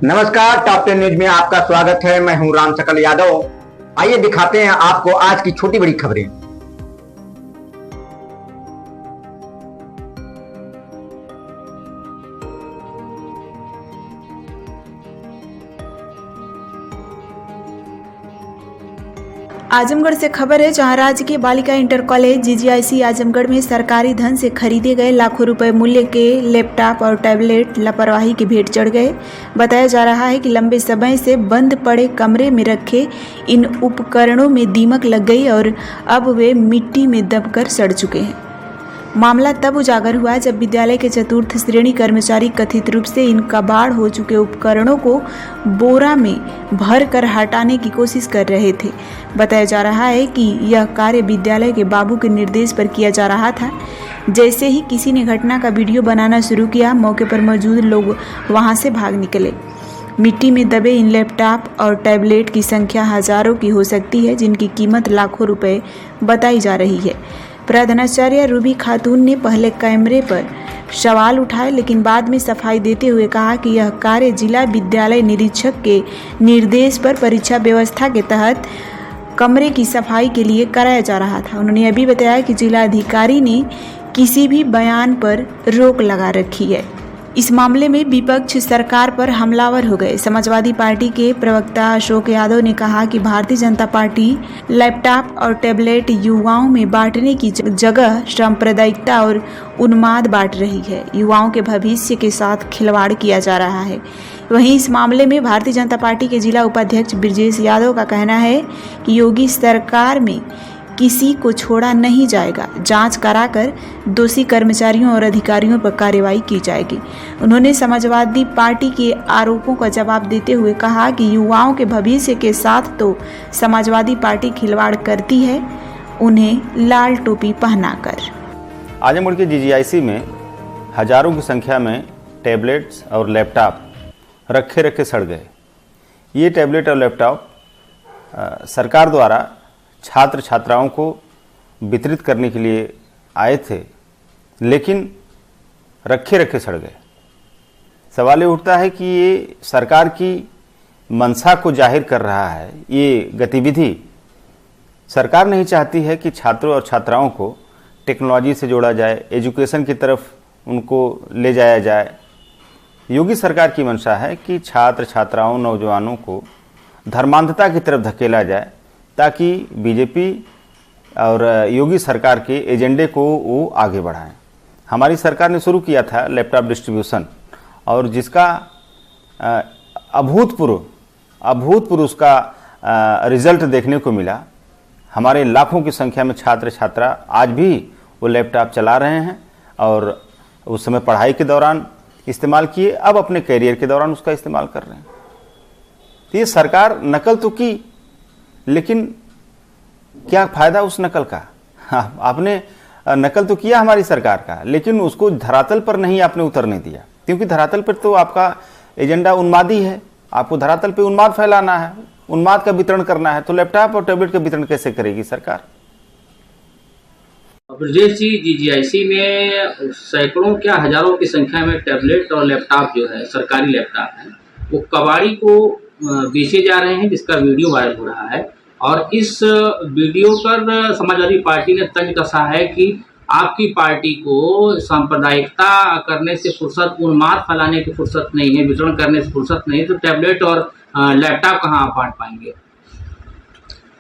नमस्कार, top 10 news में आपका स्वागत है। मैं हूं राम सकल यादव। आइए दिखाते हैं आपको आज की छोटी बड़ी खबरें। आजमगढ़ से खबर है, जहां राजकीय बालिका इंटर कॉलेज जीजीआईसी आजमगढ़ में सरकारी धन से खरीदे गए लाखों रुपए मूल्य के लैपटॉप और टैबलेट लापरवाही की भेंट चढ़ गए। बताया जा रहा है कि लंबे समय से बंद पड़े कमरे में रखे इन उपकरणों में दीमक लग गई और अब वे मिट्टी में दबकर सड़ चुके हैं। मामला तब उजागर हुआ जब विद्यालय के चतुर्थ श्रेणी कर्मचारी कथित रूप से इन कबाड़ हो चुके उपकरणों को बोरा में भर कर हटाने की कोशिश कर रहे थे। बताया जा रहा है कि यह कार्य विद्यालय के बाबू के निर्देश पर किया जा रहा था। जैसे ही किसी ने घटना का वीडियो बनाना शुरू किया, मौके पर मौजूद लोग वहां से भाग निकले। मिट्टी में दबे इन लैपटॉप और टैबलेट की संख्या हजारों की हो सकती है, जिनकी कीमत लाखों रुपए बताई जा रही है। प्रधानाचार्य रूबी खातून ने पहले कैमरे पर सवाल उठाए, लेकिन बाद में सफाई देते हुए कहा कि यह कार्य जिला विद्यालय निरीक्षक के निर्देश पर परीक्षा व्यवस्था के तहत कमरे की सफाई के लिए कराया जा रहा था। उन्होंने अभी बताया कि जिला अधिकारी ने किसी भी बयान पर रोक लगा रखी है। इस मामले में विपक्ष सरकार पर हमलावर हो गए। समाजवादी पार्टी के प्रवक्ता अशोक यादव ने कहा कि भारतीय जनता पार्टी लैपटॉप और टैबलेट युवाओं में बांटने की जगह सांप्रदायिकता और उन्माद बांट रही है। युवाओं के भविष्य के साथ खिलवाड़ किया जा रहा है। वहीं इस मामले में भारतीय जनता पार्टी के जिला उपाध्यक्ष ब्रजेश यादव का कहना है कि योगी सरकार में किसी को छोड़ा नहीं जाएगा। जांच कराकर दोषी कर्मचारियों और अधिकारियों पर कार्रवाई की जाएगी। उन्होंने समाजवादी पार्टी के आरोपों का जवाब देते हुए कहा कि युवाओं के भविष्य के साथ तो समाजवादी पार्टी खिलवाड़ करती है, उन्हें लाल टोपी पहनाकर। आजमगढ़ के जीजीआईसी में हजारों की संख्या में टैबलेट्स और लैपटॉप रखे सड़ गए। ये टैबलेट और लैपटॉप सरकार द्वारा छात्र छात्राओं को वितरित करने के लिए आए थे, लेकिन रखे सड़ गए। सवाल ये उठता है कि ये सरकार की मंशा को जाहिर कर रहा है। ये गतिविधि सरकार नहीं चाहती है कि छात्रों और छात्राओं को टेक्नोलॉजी से जोड़ा जाए, एजुकेशन की तरफ उनको ले जाया जाए। योगी सरकार की मंशा है कि छात्र छात्राओं नौजवानों को धर्मांधता की तरफ धकेला जाए, ताकि बीजेपी और योगी सरकार के एजेंडे को वो आगे बढ़ाएं। हमारी सरकार ने शुरू किया था लैपटॉप डिस्ट्रीब्यूशन, और जिसका अभूतपूर्व उसका रिजल्ट देखने को मिला। हमारे लाखों की संख्या में छात्र छात्रा आज भी वो लैपटॉप चला रहे हैं और उस समय पढ़ाई के दौरान इस्तेमाल किए, अब अपने कैरियर के दौरान उसका इस्तेमाल कर रहे हैं। तो ये सरकार नकल तो की, लेकिन क्या फायदा उस नकल का? हाँ, आपने नकल तो किया हमारी सरकार का, लेकिन उसको धरातल पर नहीं आपने उतरने दिया, क्योंकि धरातल पर तो आपका एजेंडा उन्मादी है। आपको धरातल पे उन्माद फैलाना है, उन्माद का वितरण करना है, तो लैपटॉप और टैबलेट का वितरण कैसे करेगी सरकार? ब्रजेश जी, जीजीआईसी में सैकड़ों क्या हजारों की संख्या में टैबलेट और लैपटॉप जो है, सरकारी लैपटॉप है, वो कबाड़ी को बेचे जा रहे हैं, जिसका वीडियो वायरल हो रहा है। और इस वीडियो पर समाजवादी पार्टी ने तंज कसा है कि आपकी पार्टी को सांप्रदायिकता करने से फुर्सत, उन्माद फैलाने की फुर्सत नहीं है, वितरण करने से फुर्सत नहीं, तो टैबलेट और लैपटॉप कहाँ आप बांट पाएंगे?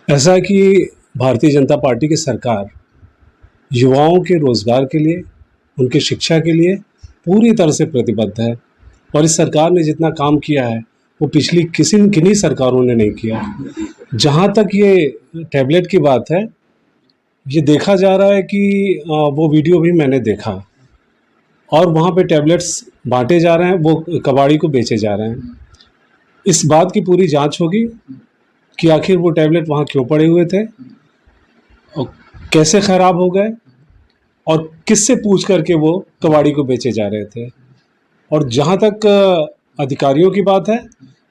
ऐसा कि भारतीय जनता पार्टी की सरकार युवाओं के रोजगार के लिए, उनकी शिक्षा के लिए पूरी तरह से प्रतिबद्ध है, और इस सरकार ने जितना काम किया है वो पिछली किन्हीं सरकारों ने नहीं किया। जहाँ तक ये टैबलेट की बात है, ये देखा जा रहा है कि वो वीडियो भी मैंने देखा, और वहाँ पे टैबलेट्स बांटे जा रहे हैं, वो कबाड़ी को बेचे जा रहे हैं। इस बात की पूरी जांच होगी कि आखिर वो टैबलेट वहाँ क्यों पड़े हुए थे और कैसे ख़राब हो गए, और किससे पूछ करके वो कबाड़ी को बेचे जा रहे थे। और जहाँ तक अधिकारियों की बात है,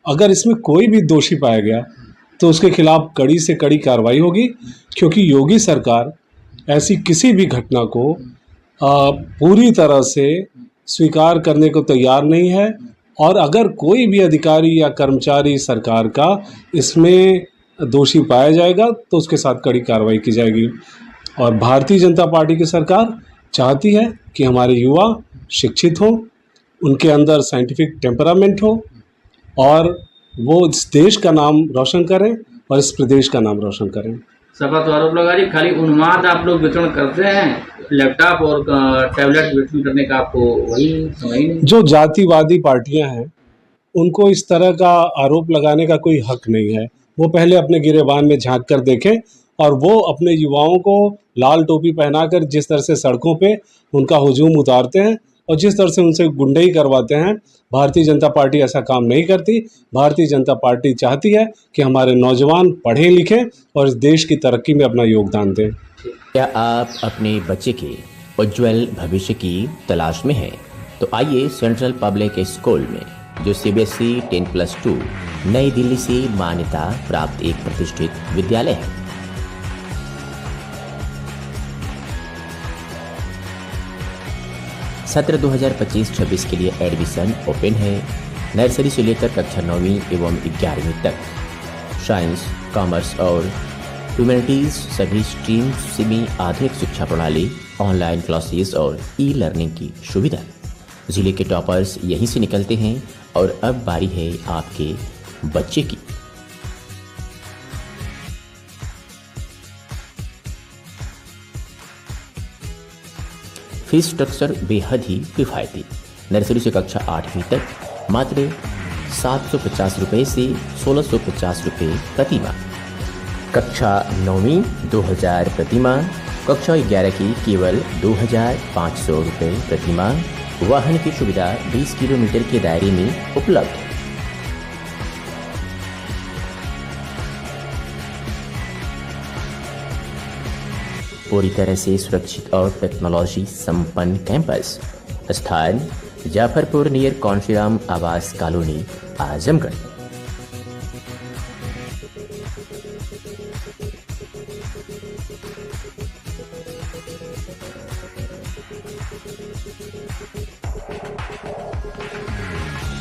अगर इसमें कोई भी दोषी पाया गया तो उसके खिलाफ कड़ी से कड़ी कार्रवाई होगी, क्योंकि योगी सरकार ऐसी किसी भी घटना को पूरी तरह से स्वीकार करने को तैयार नहीं है और अगर कोई भी अधिकारी या कर्मचारी सरकार का इसमें दोषी पाया जाएगा तो उसके साथ कड़ी कार्रवाई की जाएगी। और भारतीय जनता पार्टी की सरकार चाहती है कि हमारे युवा शिक्षित हों, उनके अंदर साइंटिफिक टेम्परामेंट हो और वो इस देश का नाम रोशन करें और इस प्रदेश का नाम रोशन करें। सपा तो आरोप लगा रही खाली उन्माद आप लोग वितरण करते हैं, लैपटॉप और टैबलेट वितरण करने का आपको वही समझ नहीं। जो जातिवादी पार्टियां हैं उनको इस तरह का आरोप लगाने का कोई हक नहीं है। वो पहले अपने गिरेबान में झांक कर देखें और वो अपने युवाओं को लाल टोपी पहनाकर जिस तरह से सड़कों पे उनका हुजूम उतारते हैं और जिस तरह से उनसे गुंडई करवाते हैं, भारतीय जनता पार्टी ऐसा काम नहीं करती। भारतीय जनता पार्टी चाहती है कि हमारे नौजवान पढ़ें लिखें और इस देश की तरक्की में अपना योगदान दें। क्या आप अपने बच्चे के उज्जवल भविष्य की तलाश में हैं? तो आइए सेंट्रल पब्लिक स्कूल में, जो CBSE 10+2 नई दिल्ली से मान्यता प्राप्त एक प्रतिष्ठित विद्यालय है। सत्र 2025-26 के लिए एडमिशन ओपन है। नर्सरी से लेकर कक्षा 9वीं एवं 11वीं तक। साइंस, कॉमर्स और ह्यूमैनिटीज सभी स्ट्रीम सेमी आधुनिक शिक्षा प्रणाली, ऑनलाइन क्लासेस और ई-लर्निंग की सुविधा। जिले के टॉपर्स यहीं से निकलते हैं और अब बारी है आपके बच्चे की। फीस स्ट्रक्चर बेहद ही किफ़ायती। नर्सरी से कक्षा 8वीं तक मात्र 750 रुपये से 1650 रुपये प्रति माह। कक्षा 9वीं 2000 प्रति माह। कक्षा 11 की केवल 2500 रुपये प्रति माह। वाहन की सुविधा 20 किलोमीटर के दायरे में उपलब्ध है। पूरी तरह से सुरक्षित और टेक्नोलॉजी संपन्न कैंपस। स्थान जाफरपुर नियर कौनसीराम आवास कॉलोनी, आजमगढ़।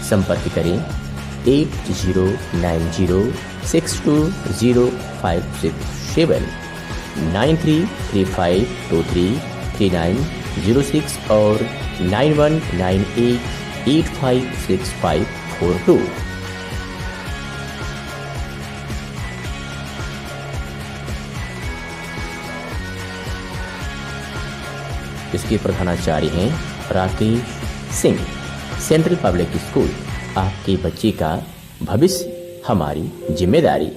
संपर्क करें 8090620567 9335233906 और 9198856542। इसके प्रधानाचार्य हैं Rakesh Singh. Central public school, आपके बच्चे का भविष्य हमारी जिम्मेदारी।